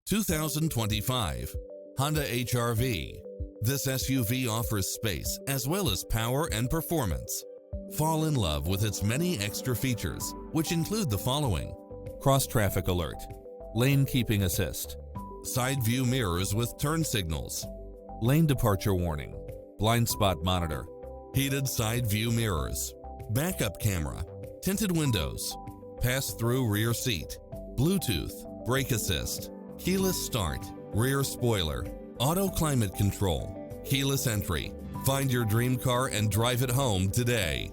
2025 Honda HR-V. This SUV offers space as well as power and performance. Fall in love with its many extra features, which include the following: cross-traffic alert, lane keeping assist, side view mirrors with turn signals, lane departure warning, blind spot monitor, heated side view mirrors, backup camera, tinted windows, pass-through rear seat, Bluetooth, brake assist, keyless start, rear spoiler, auto climate control, keyless entry. Find your dream car and drive it home today.